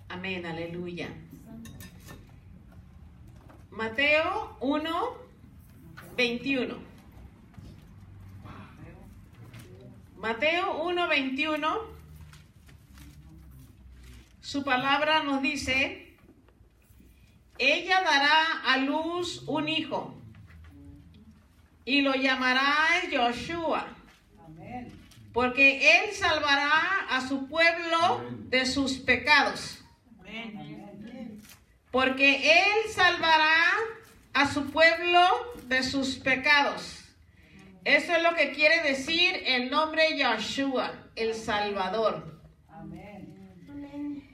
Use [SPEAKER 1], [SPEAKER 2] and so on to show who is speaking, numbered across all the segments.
[SPEAKER 1] Amén, aleluya. Mateo 1:21. Mateo 1:21. Su palabra nos dice: ella dará a luz un hijo y lo llamará Joshua, porque él salvará a su pueblo de sus pecados. Porque él salvará a su pueblo de sus pecados. Eso es lo que quiere decir el nombre Yeshua, el Salvador. Amén.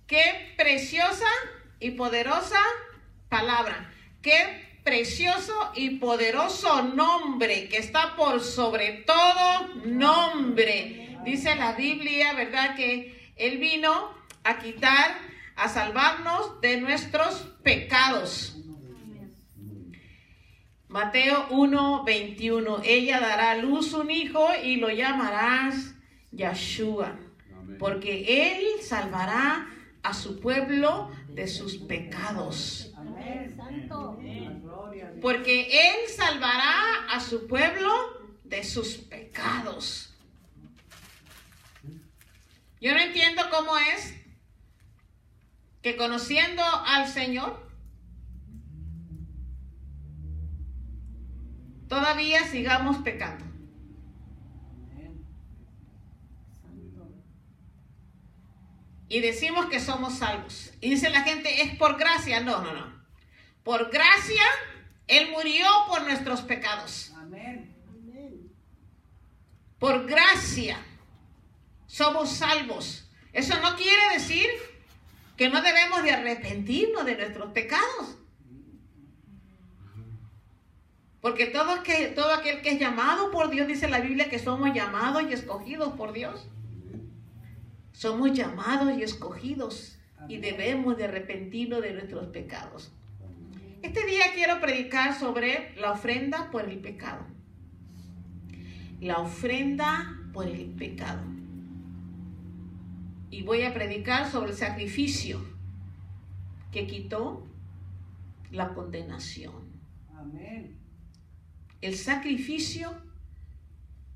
[SPEAKER 1] Qué preciosa y poderosa palabra. Qué precioso y poderoso nombre que está por sobre todo nombre. Dice la Biblia, ¿verdad? Que él vino a quitar, a salvarnos de nuestros pecados. Mateo 1:21. Ella dará a luz un hijo y lo llamarás Yeshua, porque él salvará a su pueblo de sus pecados. Porque él salvará a su pueblo de sus pecados. Yo no entiendo cómo es que conociendo al Señor todavía sigamos pecando. Y decimos que somos salvos. Y dice la gente, es por gracia. No. Por gracia, él murió por nuestros pecados. Por gracia somos salvos. Eso no quiere decir que no debemos de arrepentirnos de nuestros pecados. Porque todo aquel que es llamado por Dios, dice la Biblia que somos llamados y escogidos por Dios. Somos llamados y escogidos y debemos de arrepentirnos de nuestros pecados. Este día quiero predicar sobre la ofrenda por el pecado. La ofrenda por el pecado. Y voy a predicar sobre el sacrificio que quitó la condenación. Amén. El sacrificio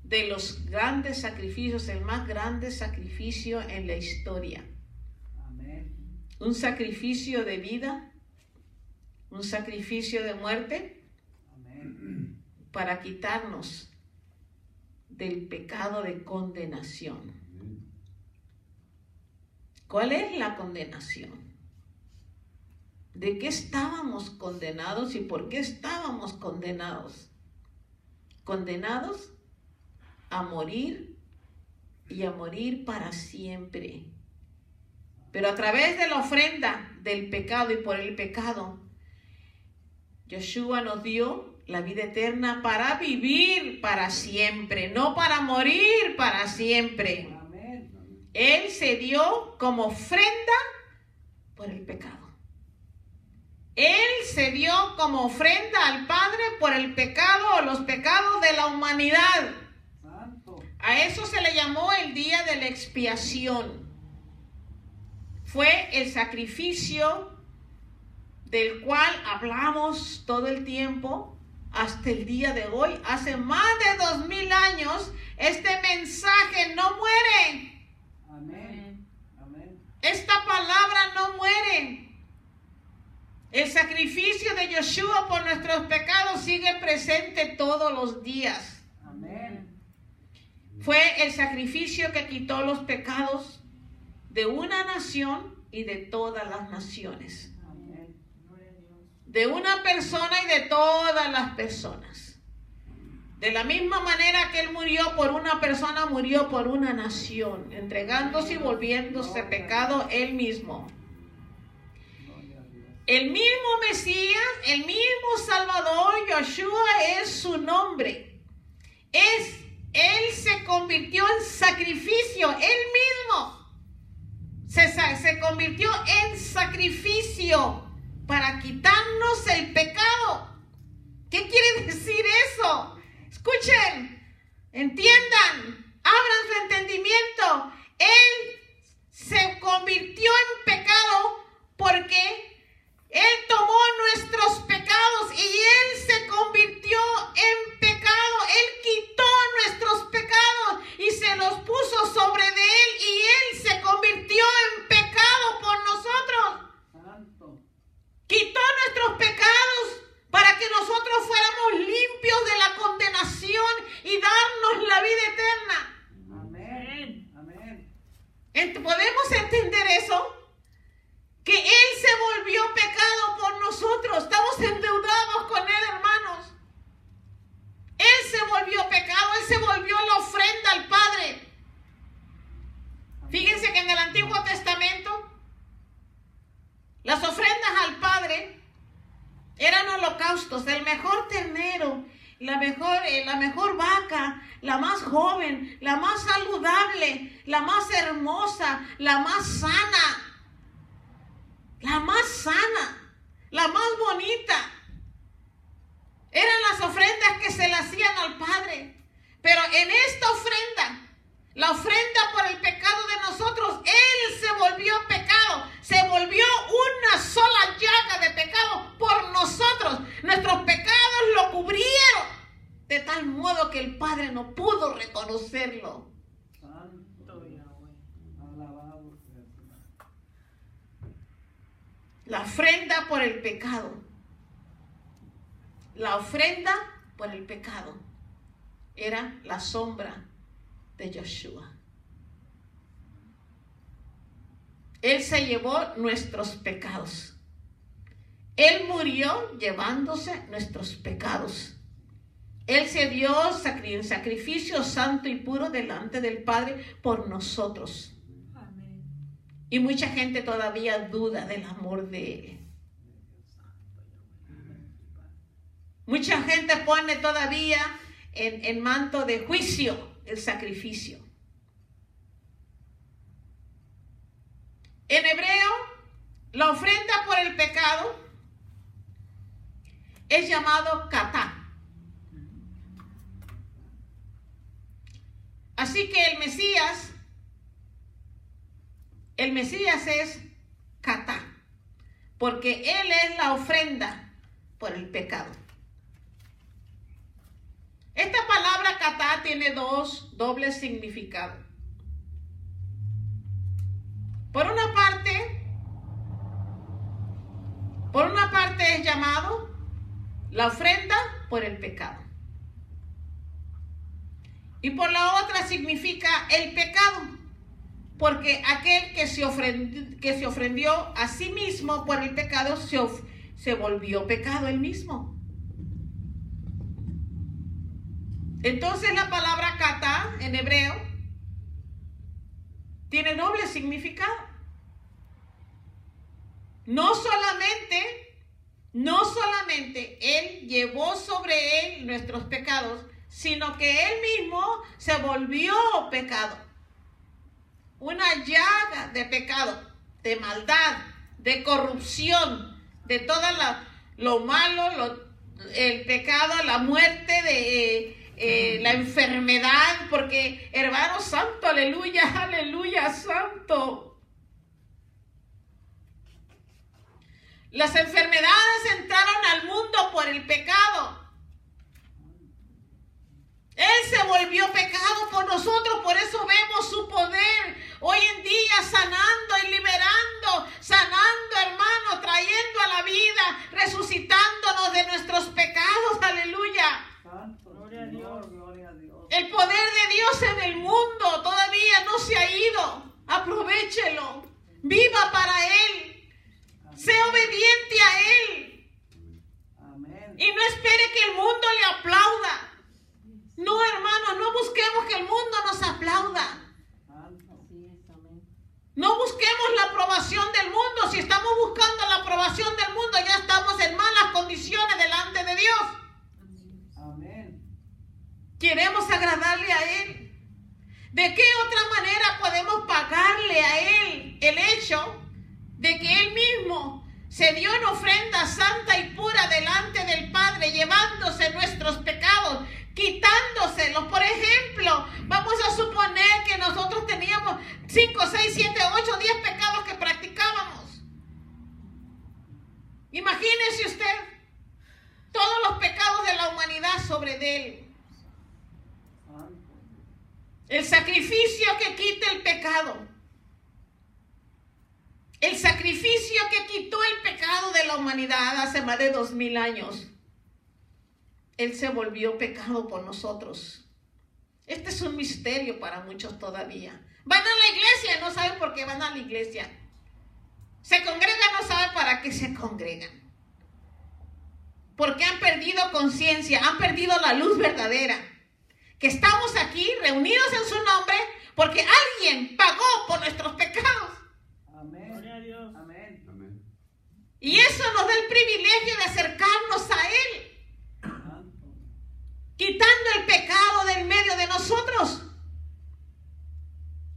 [SPEAKER 1] de los grandes sacrificios, el más grande sacrificio en la historia. Amén. Un sacrificio de vida, un sacrificio de muerte. Amén. Para quitarnos del pecado de condenación. ¿Cuál es la condenación? ¿De qué estábamos condenados y por qué estábamos condenados? Condenados a morir y a morir para siempre. Pero a través de la ofrenda del pecado y por el pecado, Yeshua nos dio la vida eterna para vivir para siempre, no para morir para siempre. Él se dio como ofrenda por el pecado. Él se dio como ofrenda al Padre por el pecado o los pecados de la humanidad. A eso se le llamó el día de la expiación. Fue el sacrificio del cual hablamos todo el tiempo hasta el día de hoy. Hace más de 2000 años este mensaje no muere. Amén. Amén. Esta palabra no muere. El sacrificio de Yeshua por nuestros pecados sigue presente todos los días. Amén. Fue el sacrificio que quitó los pecados de una nación y de todas las naciones. Amén. De una persona y de todas las personas. De la misma manera que Él murió por una persona, murió por una nación, entregándose y volviéndose pecado Él mismo. El mismo Mesías, el mismo Salvador, Yeshua es su nombre. Él se convirtió en sacrificio, Él mismo se convirtió en sacrificio para quitarnos el pecado. ¿Qué quiere decir eso? Escuchen, entiendan, abran su entendimiento. Él se ¿Podemos entender eso? Que Él se volvió pecado por nosotros. Estamos endeudados con Él, hermanos. Él se volvió pecado. Él se volvió la ofrenda al Padre. Fíjense que en el Antiguo Testamento las ofrendas al Padre eran holocaustos, el mejor ternero, la mejor vaca, la más joven, la más saludable, la más hermosa, la más sana, la más bonita. Eran las ofrendas que se le hacían al Padre. Pero en esta ofrenda, la ofrenda por el pecado de nosotros, Él se volvió pecado. Se volvió una sola llaga de pecado por nosotros. Nuestros pecados lo cubrieron, de tal modo que el Padre no pudo reconocerlo.
[SPEAKER 2] Santo Yahweh, alabado sea tu nombre.
[SPEAKER 1] La ofrenda por el pecado. La ofrenda por el pecado era la sombra de Yeshua. Él se llevó nuestros pecados. Él murió llevándose nuestros pecados. Él se dio en sacrificio santo y puro delante del Padre por nosotros.
[SPEAKER 3] Amén.
[SPEAKER 1] Y mucha gente todavía duda del amor de Él. Mucha gente pone todavía en manto de juicio el sacrificio. En hebreo, la ofrenda por el pecado es llamado katá. Así que el Mesías es katá, porque Él es la ofrenda por el pecado. Esta palabra katá tiene dos dobles significados. Por una parte es llamado la ofrenda por el pecado. Y por la otra significa el pecado, porque aquel que se ofrendió a sí mismo por el pecado se volvió pecado él mismo. Entonces la palabra katá en hebreo tiene doble significado. No solamente Él llevó sobre Él nuestros pecados, sino que Él mismo se volvió pecado. Una llaga de pecado, de maldad, de corrupción, de todo lo malo, el pecado, la muerte, la enfermedad, porque hermano santo, aleluya, aleluya, santo. Las enfermedades entraron al mundo por el pecado. Él se volvió pecado por nosotros, por eso vemos su poder hoy en día sanando y liberando, sanando, hermano, trayendo a la vida, resucitándonos de nuestros pecados, aleluya.
[SPEAKER 2] Santo, gloria a Dios, gloria a Dios.
[SPEAKER 1] El poder de Dios en el mundo todavía no se ha ido. Aprovéchelo. Viva para Él. Sea obediente a Él.
[SPEAKER 2] Amén.
[SPEAKER 1] Y no espere que el mundo le aplauda. No, hermanos, no busquemos que el mundo nos aplauda.
[SPEAKER 2] Santo.
[SPEAKER 3] Así es, amén.
[SPEAKER 1] No busquemos la aprobación del mundo. Si estamos buscando la aprobación del mundo, ya estamos en malas condiciones delante de Dios.
[SPEAKER 2] Amén.
[SPEAKER 1] Queremos agradarle a Él. ¿De qué otra manera podemos pagarle a Él el hecho de que Él mismo se dio en ofrenda santa y pura delante del Padre, llevándose nuestros pecados, quitándoselos? Por ejemplo, vamos a suponer que nosotros teníamos 5, 6, 7, 8, 10 pecados que practicábamos. Imagínese usted todos los pecados de la humanidad sobre Él.
[SPEAKER 2] Santo.
[SPEAKER 1] El sacrificio que quita el pecado. El sacrificio que quitó el pecado de la humanidad hace más de 2000 años. Él se volvió pecado por nosotros. Este es un misterio para muchos todavía. Van a la iglesia y no saben por qué van a la iglesia. Se congregan, no saben para qué se congregan. Porque han perdido conciencia, han perdido la luz verdadera. Que estamos aquí reunidos en su nombre porque alguien pagó por nuestros pecados.
[SPEAKER 2] Amén. Gloria a Dios. Amén.
[SPEAKER 3] Amén.
[SPEAKER 1] Y eso nos da el privilegio de acercarnos a Él. Quitando el pecado del medio de nosotros.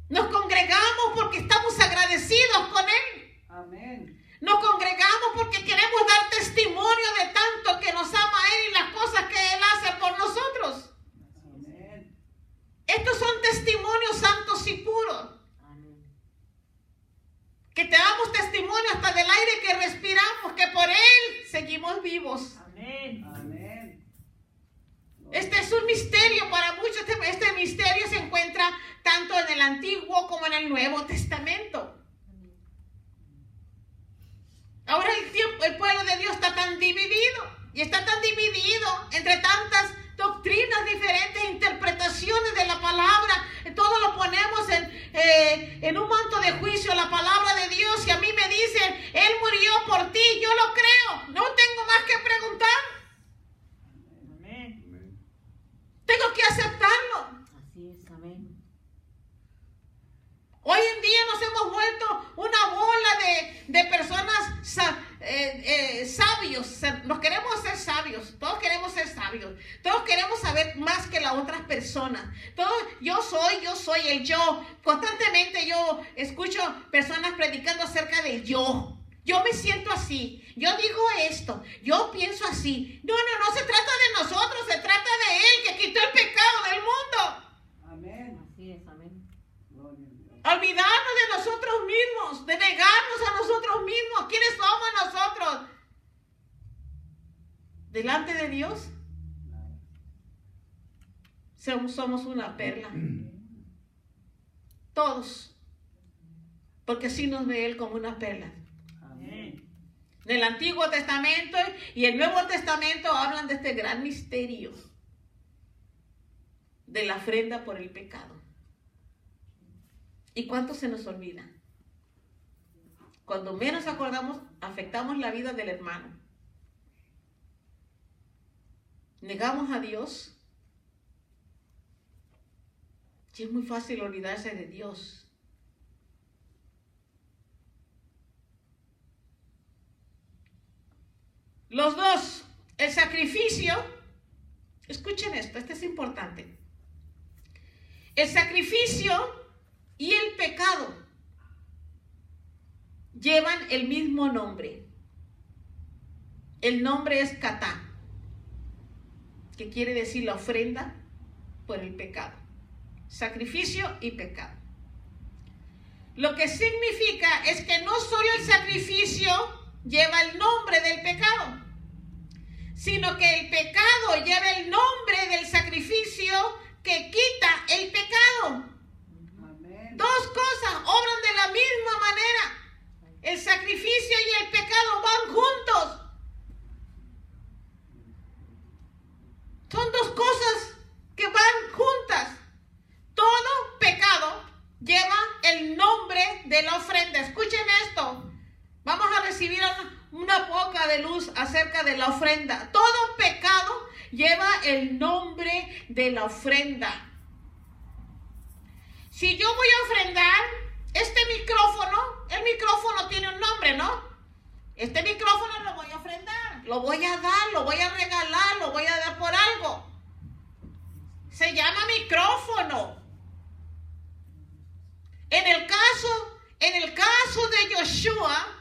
[SPEAKER 1] Nos congregamos porque estamos agradecidos con Él.
[SPEAKER 2] Amén.
[SPEAKER 1] Nos congregamos porque queremos dar testimonio de tanto que nos ama Él y las cosas que Él hace por nosotros.
[SPEAKER 2] Amén.
[SPEAKER 1] Estos son testimonios santos y puros. Que te damos testimonio hasta del aire que respiramos, que por Él seguimos vivos.
[SPEAKER 2] Amén. Amén.
[SPEAKER 1] Este es un misterio para muchos. Este misterio se encuentra tanto en el Antiguo como en el Nuevo Testamento. Ahora el pueblo de Dios está tan dividido. Y está tan dividido entre tantas doctrinas diferentes, interpretaciones de la palabra. Todo lo ponemos en un manto de juicio, la palabra de Dios. Y a mí me dicen, Él murió por ti. Yo lo creo. No tengo más que preguntar. Tengo que aceptarlo.
[SPEAKER 4] Así es, amén.
[SPEAKER 1] Hoy en día nos hemos vuelto una bola de personas sabios. Nos queremos ser sabios. Todos queremos ser sabios. Todos queremos saber más que las otras personas. Yo soy el yo. Constantemente yo escucho personas predicando acerca del yo. Yo me siento así, yo digo esto, yo pienso así. No se trata de nosotros, se trata de Él que quitó el pecado del mundo.
[SPEAKER 2] Amén.
[SPEAKER 4] Así es, amén.
[SPEAKER 1] Olvidarnos de nosotros mismos, de negarnos a nosotros mismos. ¿Quiénes somos nosotros? Delante de Dios, somos una perla. Todos. Porque así nos ve Él como una perla. En el Antiguo Testamento y el Nuevo Testamento hablan de este gran misterio de la ofrenda por el pecado. ¿Y cuánto se nos olvida? Cuando menos acordamos, afectamos la vida del hermano. Negamos a Dios. Y es muy fácil olvidarse de Dios. Los dos, el sacrificio, escuchen esto, este es importante. El sacrificio y el pecado llevan el mismo nombre. El nombre es Catá, que quiere decir la ofrenda por el pecado. Sacrificio y pecado. Lo que significa es que no solo el sacrificio lleva el nombre del pecado, sino que el pecado lleva el nombre del sacrificio que quita el pecado.
[SPEAKER 2] Amén.
[SPEAKER 1] Dos cosas obran de la misma manera. El sacrificio y el pecado van juntos. Son dos cosas que van juntas. Todo pecado lleva el nombre de la ofrenda. Escuchen esto. Vamos a recibir una poca de luz acerca de la ofrenda. Todo pecado lleva el nombre de la ofrenda. Si yo voy a ofrendar este micrófono, el micrófono tiene un nombre, ¿no? Este micrófono lo voy a ofrendar, lo voy a dar, lo voy a regalar, lo voy a dar por algo. Se llama micrófono. En el caso de Yoshua,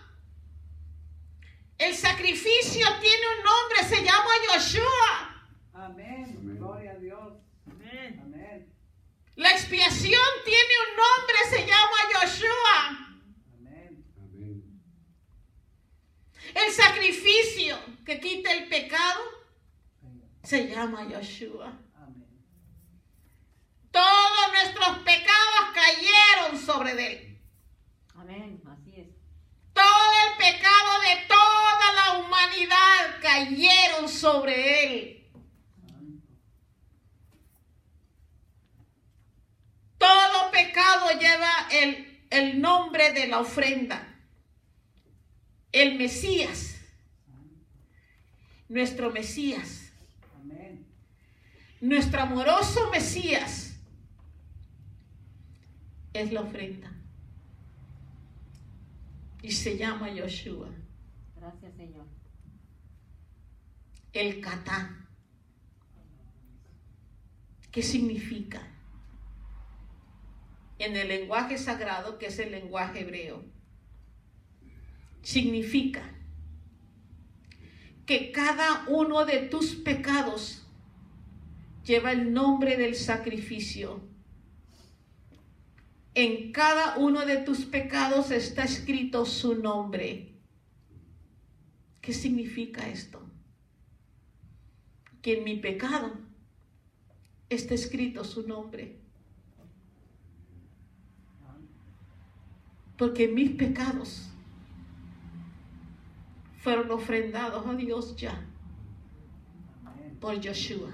[SPEAKER 1] el sacrificio tiene un nombre, se llama Yoshua.
[SPEAKER 2] Amén.
[SPEAKER 3] Amén.
[SPEAKER 2] Gloria a Dios. Amén. Amén.
[SPEAKER 1] La expiación tiene un nombre, se llama Yoshua.
[SPEAKER 2] Amén.
[SPEAKER 3] Amén.
[SPEAKER 1] El sacrificio que quita el pecado se llama Yoshua.
[SPEAKER 2] Amén.
[SPEAKER 1] Todos nuestros pecados cayeron sobre él.
[SPEAKER 4] Amén, así es.
[SPEAKER 1] Todo el pecado de toda la humanidad cayeron sobre él. lleva el nombre de la ofrenda. El Mesías. Nuestro Mesías.
[SPEAKER 2] Amén.
[SPEAKER 1] Nuestro amoroso Mesías es la ofrenda. Y se llama Yoshua.
[SPEAKER 4] Gracias, Señor.
[SPEAKER 1] El Katá. ¿Qué significa? En el lenguaje sagrado, que es el lenguaje hebreo, significa que cada uno de tus pecados lleva el nombre del sacrificio. En cada uno de tus pecados está escrito su nombre. ¿Qué significa esto? Que en mi pecado está escrito su nombre. Porque mis pecados fueron ofrendados a Dios ya por Yoshua.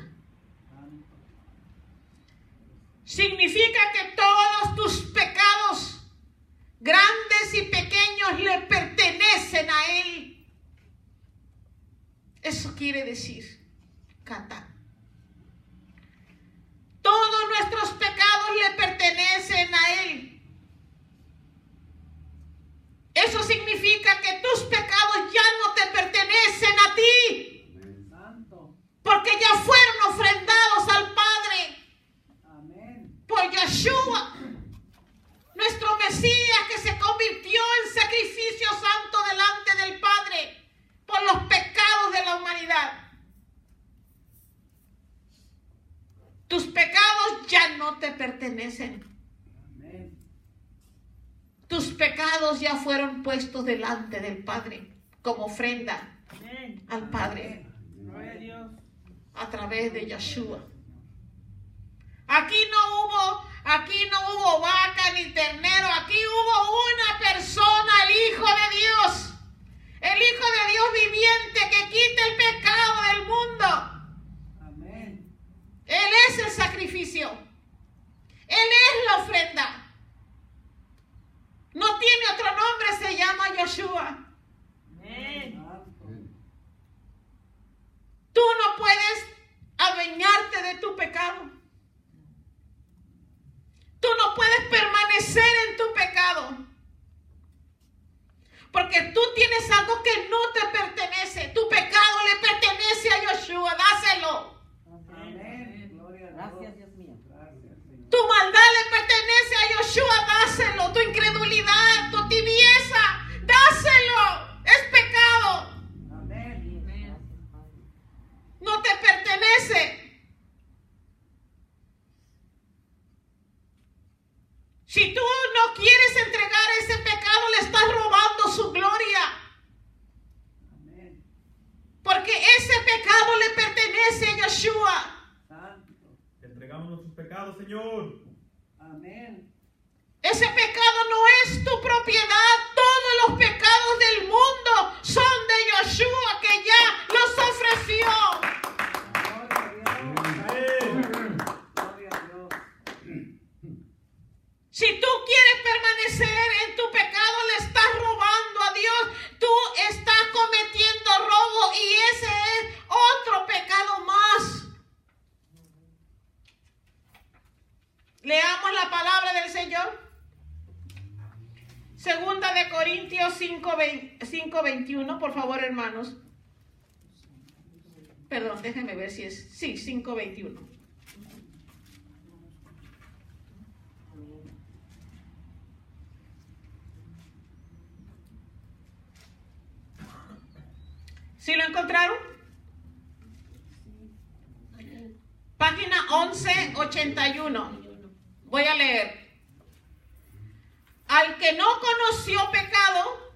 [SPEAKER 1] Significa que todos tus pecados, grandes y pequeños, le pertenecen a Él. Eso quiere decir Katá. Todos nuestros pecados le pertenecen a Él. Eso significa que tus pecados ya no te pertenecen a ti.
[SPEAKER 2] Santo.
[SPEAKER 1] Porque ya fueron ofrendados al Padre.
[SPEAKER 2] Amén.
[SPEAKER 1] Por Yeshua, nuestro Mesías, que se convirtió en sacrificio santo delante del Padre por los pecados de la humanidad. Tus pecados ya no te pertenecen.
[SPEAKER 2] Amén.
[SPEAKER 1] Tus pecados ya fueron puestos delante del Padre como ofrenda
[SPEAKER 2] Amén.
[SPEAKER 1] al Padre
[SPEAKER 2] Gloria a Dios.
[SPEAKER 1] a través de Yeshua. Aquí no hubo vaca ni ternero, aquí hubo una persona, el Hijo de Dios. El Hijo de Dios viviente que quita el pecado del mundo.
[SPEAKER 2] Amén.
[SPEAKER 1] Él es el sacrificio. Él es la ofrenda. No tiene otro nombre, se llama Yoshua.
[SPEAKER 2] Amén. Santo.
[SPEAKER 1] Tú no puedes adueñarte de tu pecado. Tú no puedes permanecer en tu pecado. Porque tú tienes algo que no te pertenece. Tu pecado le pertenece a Yoshua. Dáselo.
[SPEAKER 2] Amén. Gloria a Dios.
[SPEAKER 4] Gracias, Dios mío.
[SPEAKER 2] Gracias, Señor.
[SPEAKER 1] Tu maldad le pertenece a Yoshua. Dáselo. Tu incredulidad, tu tibieza. Dáselo. Es pecado.
[SPEAKER 2] Amén.
[SPEAKER 4] Gracias, Padre.
[SPEAKER 1] No te pertenece. Si tú no quieres entregar ese pecado, le estás robando su gloria.
[SPEAKER 2] Amén.
[SPEAKER 1] Porque ese pecado le pertenece a Yeshua.
[SPEAKER 2] Santo.
[SPEAKER 3] Te entregamos nuestros pecados, Señor.
[SPEAKER 2] Amén.
[SPEAKER 1] Ese pecado no es tu propiedad. Todos los pecados del mundo son de Yeshua, que ya los ofreció.
[SPEAKER 2] Gloria a Dios.
[SPEAKER 3] Amén.
[SPEAKER 2] Gloria a Dios.
[SPEAKER 1] Si tú quieres permanecer en tu pecado, le estás robando a Dios. Tú estás cometiendo robo y ese es otro pecado más. Leamos la palabra del Señor. Segunda de Corintios 5:21, por favor, hermanos. Perdón, déjenme ver si es... Sí, 5:21. ¿Sí lo encontraron? Página 1181. Voy a leer. Al que no conoció pecado,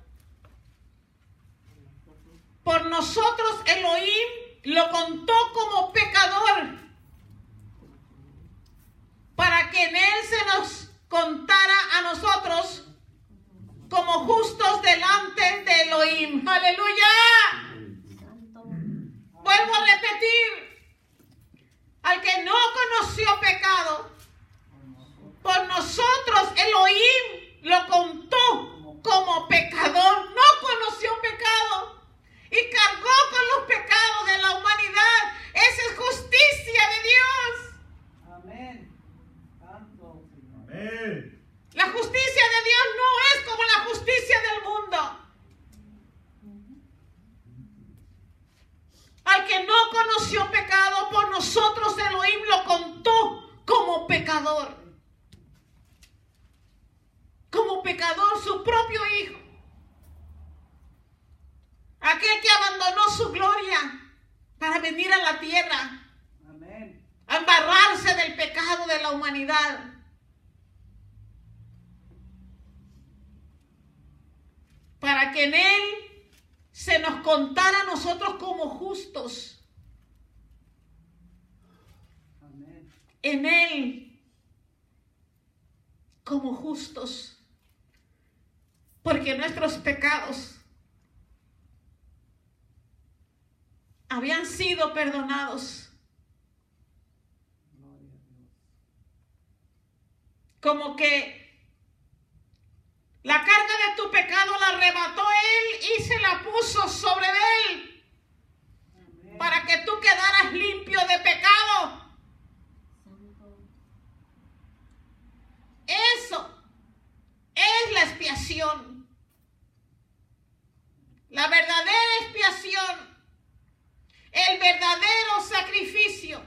[SPEAKER 1] por nosotros Elohim lo contó como pecador, para que en él se nos contara a nosotros como justos delante de Elohim. ¡Aleluya! Vuelvo a repetir. Al que no conoció pecado, por nosotros Elohim justicia de Dios no es como la justicia del mundo. Al que no conoció pecado, por nosotros Elohim lo contó como pecador. Como pecador, su propio hijo. Aquel que abandonó su gloria para venir a la tierra.
[SPEAKER 2] Amén.
[SPEAKER 1] A embarrarse del pecado de la humanidad. Para que en él se nos contara a nosotros como justos.
[SPEAKER 2] Amén.
[SPEAKER 1] En él como justos. Porque nuestros pecados habían sido perdonados.
[SPEAKER 2] Gloria a Dios.
[SPEAKER 1] Como que la carga de tu pecado la arrebató él y se la puso sobre él.
[SPEAKER 2] Amén.
[SPEAKER 1] Para que tú quedaras limpio de pecado. Eso es la expiación. La verdadera expiación. El verdadero sacrificio.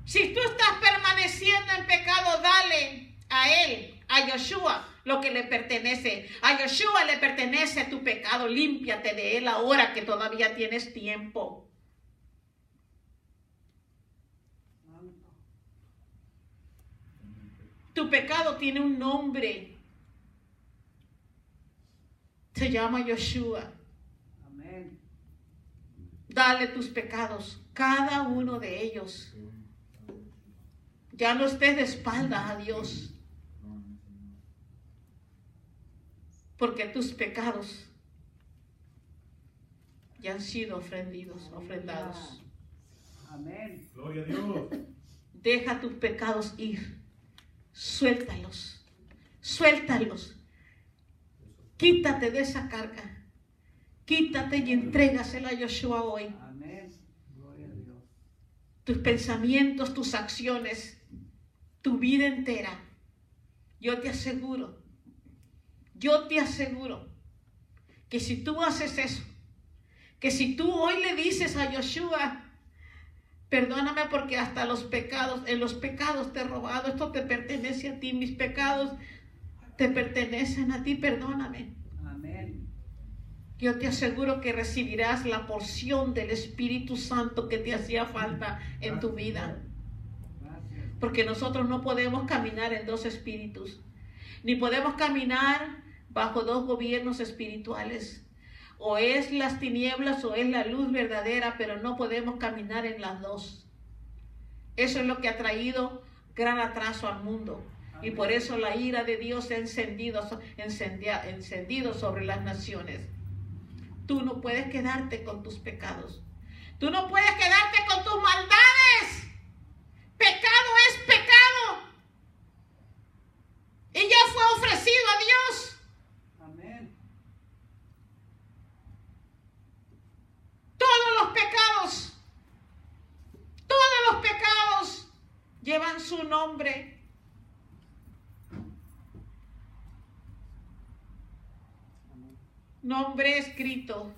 [SPEAKER 1] Si tú estás permaneciendo en pecado, dale a él, a Yoshua, lo que le pertenece. A Yoshua le pertenece tu pecado. Límpiate de él ahora que todavía tienes tiempo.
[SPEAKER 2] Santo.
[SPEAKER 1] Tu pecado tiene un nombre. Se llama Yoshua.
[SPEAKER 2] Amén.
[SPEAKER 1] Dale tus pecados, cada uno de ellos. Ya no estés de espaldas a Dios. Porque tus pecados ya han sido ofrendados.
[SPEAKER 2] Amén.
[SPEAKER 3] Gloria a Dios.
[SPEAKER 1] Deja tus pecados ir. Suéltalos. Suéltalos. Quítate de esa carga. Quítate y entrégasela a Yoshua hoy.
[SPEAKER 2] Amén. Gloria a Dios.
[SPEAKER 1] Tus pensamientos, tus acciones, tu vida entera. Yo te aseguro que si tú haces eso, que si tú hoy le dices a Yoshua, perdóname porque hasta en los pecados te he robado, esto te pertenece a ti, mis pecados te pertenecen a ti, perdóname.
[SPEAKER 2] Amén.
[SPEAKER 1] Yo te aseguro que recibirás la porción del Espíritu Santo que te hacía falta en tu vida.
[SPEAKER 2] Gracias.
[SPEAKER 1] Porque nosotros no podemos caminar en dos espíritus, ni podemos caminar bajo dos gobiernos espirituales. O es las tinieblas o es la luz verdadera, pero no podemos caminar en las dos. Eso es lo que ha traído gran atraso al mundo. Y por eso la ira de Dios se ha encendido sobre las naciones. Tú no puedes quedarte con tus pecados. Tú no puedes quedarte con tus maldades. Pecado es pecado. Y ya fue ofrecido a Dios.
[SPEAKER 2] Amén.
[SPEAKER 1] Todos los pecados llevan su nombre. Nombre escrito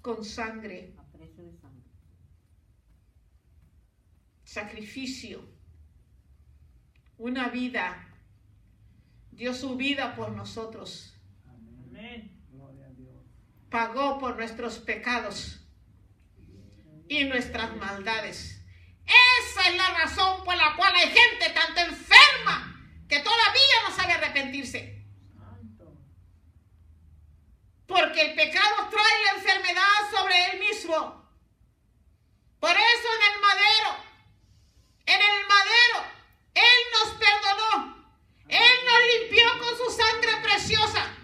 [SPEAKER 1] con sangre,
[SPEAKER 4] A precio de sangre.
[SPEAKER 1] sacrificio, una vida. Dio su vida por nosotros.
[SPEAKER 2] Amén. Gloria a Dios.
[SPEAKER 1] Pagó por nuestros pecados y nuestras maldades. Esa es la razón por la cual hay gente tanto enferma que todavía no sabe arrepentirse.
[SPEAKER 2] Santo.
[SPEAKER 1] Porque el pecado trae la enfermedad sobre él mismo. Por eso en el madero, Él nos perdonó. Él nos limpió con su sangre preciosa.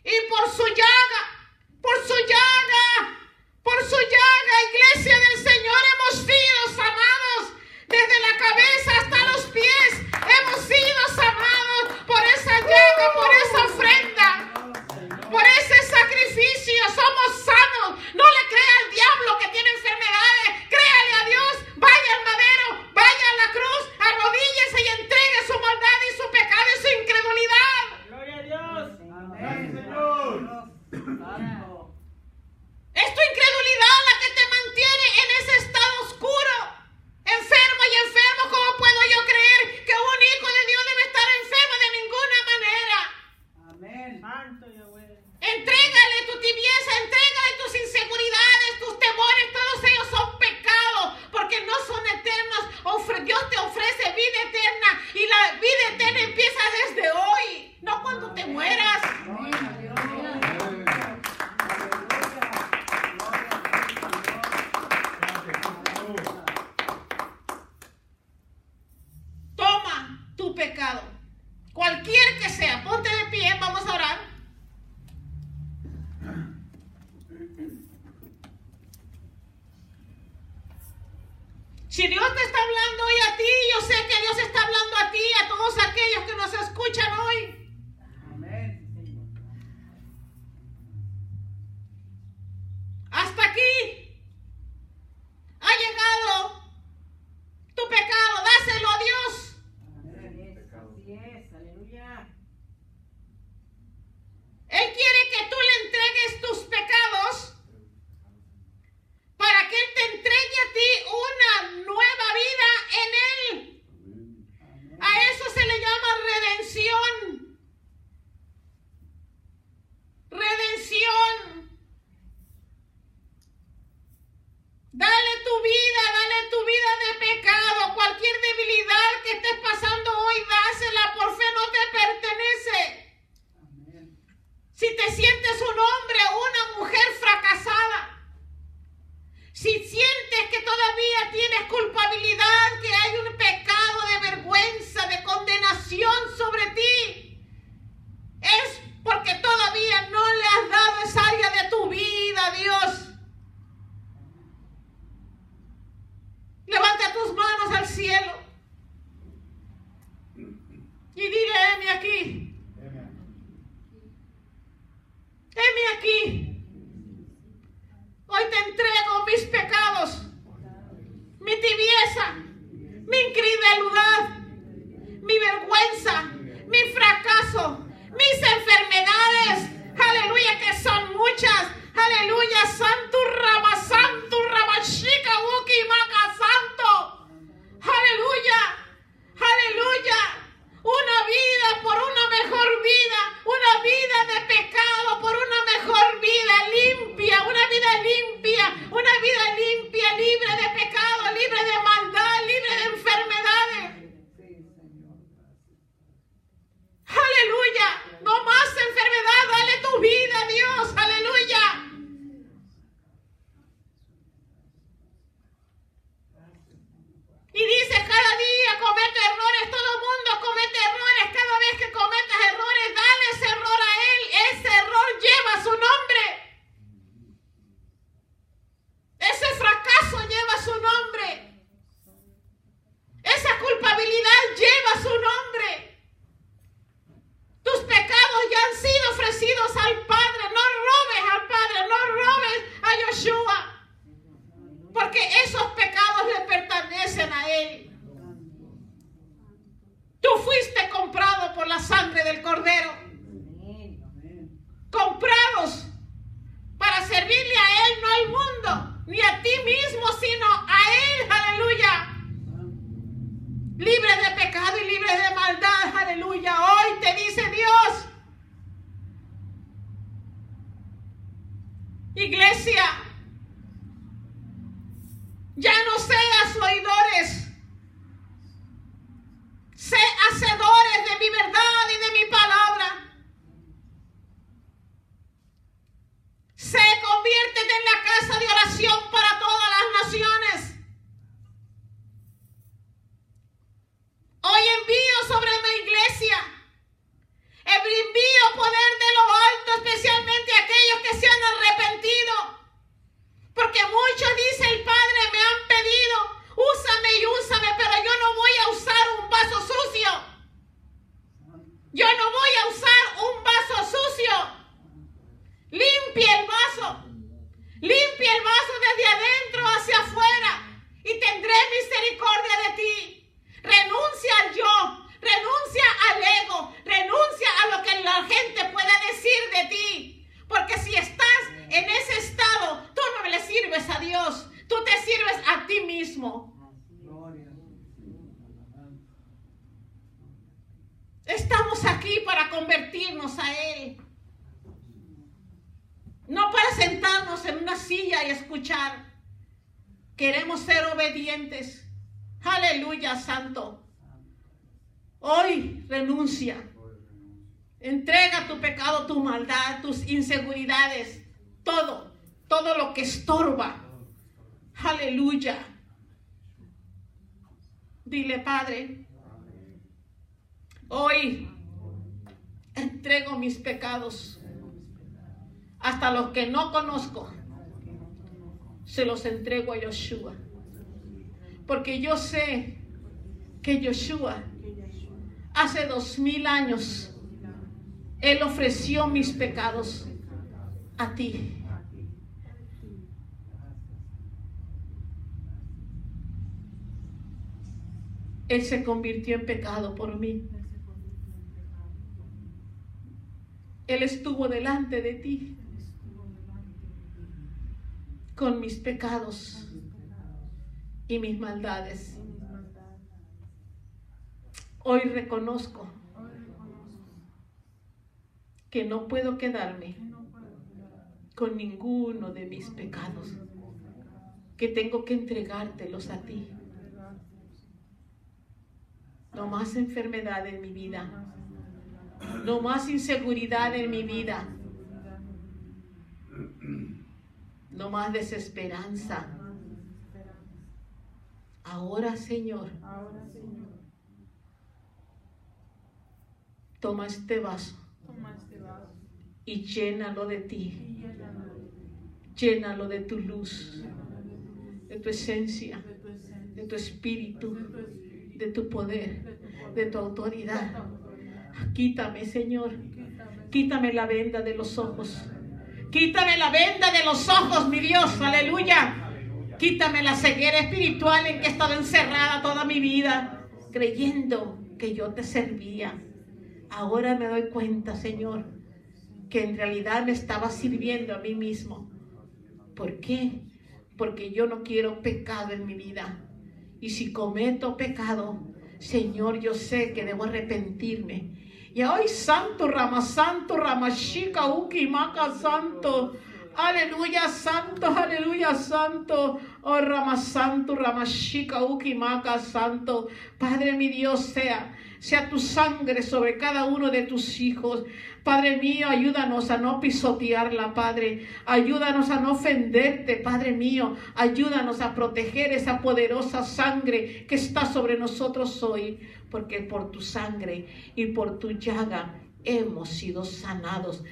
[SPEAKER 1] Y por su llaga, iglesia del Señor, hemos sido sanados. Desde la cabeza hasta los pies, hemos sido sanados por esa llaga, por esa ofrenda. Por ese sacrificio somos sanos. No le crea al diablo que tiene enfermedades. Créale a Dios. Vaya pecado, cualquier que sea. Ponte de pie, vamos a orar. Si Dios te está hablando hoy a ti, yo sé que Dios está hablando a ti y a todos aquellos que nos escuchan hoy.
[SPEAKER 2] Amén.
[SPEAKER 1] Hasta aquí ha llegado tu pecado, dáselo a Dios.
[SPEAKER 4] Así es, aleluya.
[SPEAKER 1] Él quiere que tú le entregues tus pecados para que Él te entregue a ti una nueva vida en Él. A eso se le llama redención. Redención. Dale tu vida de pecado. Cualquier debilidad que estés pasando hoy, dásela. Por fe no te pertenece. Si te sientes un hombre o una mujer fracasada, si sientes que todavía tienes culpabilidad, que hay un pecado de vergüenza, de condenación sobre ti, es porque todavía no le has dado esa área de tu vida a Dios. Levanta tus manos al cielo y dile: heme aquí. Heme aquí. Hoy te entrego mis pecados, mi tibieza, mi incredulidad, mi vergüenza, mi fracaso, mis enfermedades. Aleluya, que son muchas. Aleluya, santo Rama, Shika, Uki, Maca, santo. Aleluya, aleluya. Una vida por una mejor vida, una vida de pecado por una mejor vida limpia, una vida limpia, libre de pecado, libre de maldad, libre de enfermedades. Aleluya, no más enfermedad, dale tu vida a Dios, aleluya. Y dice: cada día comete errores, todo el mundo comete errores. Cada vez que cometas errores, dale ese error a Él. Ese error lleva su nombre. Ese fracaso lleva su nombre. Esa culpabilidad lleva su nombre. Tus pecados ya han sido ofrecidos al Padre. No robes al Padre, no robes a Yoshua, porque esos pecados le pertenecen a Él. Tú fuiste comprado por la sangre del Cordero. Comprados para servirle a Él, no al mundo, ni a ti mismo, sino a Él. Aleluya. Libre de pecado y libre de maldad. Aleluya. Hoy te dice Dios: iglesia, ya no seas oidores, sé hacedores de mi verdad y de mi palabra. Conviértete en la casa de oración para todas las naciones. Hoy envío sobre mi iglesia, envío poder de lo alto, especialmente a aquellos que se han arrepentido. Porque muchos, dice el Padre, me han pedido: úsame y úsame, pero yo no voy a usar un vaso sucio. Yo no voy a usar un vaso sucio. Limpia el vaso. Limpia el vaso desde adentro hacia afuera y tendré misericordia de ti. Renuncia al yo, renuncia al ego, renuncia a lo que la gente pueda decir de ti. Porque si estás en ese estado, tú no le sirves a Dios, tú te sirves a ti mismo. Estamos aquí para convertirnos a Él, no para sentarnos en una silla y escuchar. Queremos ser obedientes. Aleluya, santo. Hoy renuncia. Entrega tu pecado, tu maldad, tus inseguridades, todo lo que estorba. Aleluya. Dile: Padre, Hoy entrego mis pecados, hasta los que no conozco, se los entrego a Yoshua. Porque yo sé que Yoshua, hace 2000 años, Él ofreció mis pecados a ti. Él se convirtió en pecado por mí. Él estuvo delante de ti con mis pecados y mis maldades. Hoy reconozco que no puedo quedarme con ninguno de mis pecados, que tengo que entregártelos a ti. No más enfermedad en mi vida, no más inseguridad en mi vida, no más desesperanza. Ahora, Señor, toma este vaso y llénalo de ti, llénalo de tu luz, de tu esencia, de tu espíritu, de tu poder, de tu autoridad. Quítame, Señor, quítame la venda de los ojos, quítame la venda de los ojos, mi Dios, aleluya. Quítame la ceguera espiritual en que he estado encerrada toda mi vida, creyendo que yo te servía. Ahora me doy cuenta, Señor, que en realidad me estaba sirviendo a mí mismo. ¿Por qué? Porque yo no quiero pecado en mi vida. Y si cometo pecado, Señor, yo sé que debo arrepentirme. Y hoy, santo, Ramashika, Uki, Maka, santo. Aleluya, santo. Oh, Ramasanto, Ramashika, Uki, Maka, santo. Padre, mi Dios, sea tu sangre sobre cada uno de tus hijos. Padre mío, ayúdanos a no pisotearla, Padre. Ayúdanos a no ofenderte, Padre mío. Ayúdanos a proteger esa poderosa sangre que está sobre nosotros hoy. Porque por tu sangre y por tu llaga hemos sido sanados.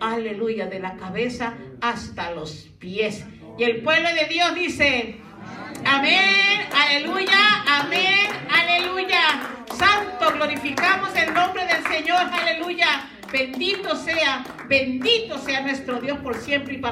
[SPEAKER 1] Aleluya, de la cabeza hasta los pies. Y el pueblo de Dios dice: amén, aleluya, amén, aleluya. Santo, glorificamos el nombre del Señor, aleluya. Bendito sea nuestro Dios por siempre y para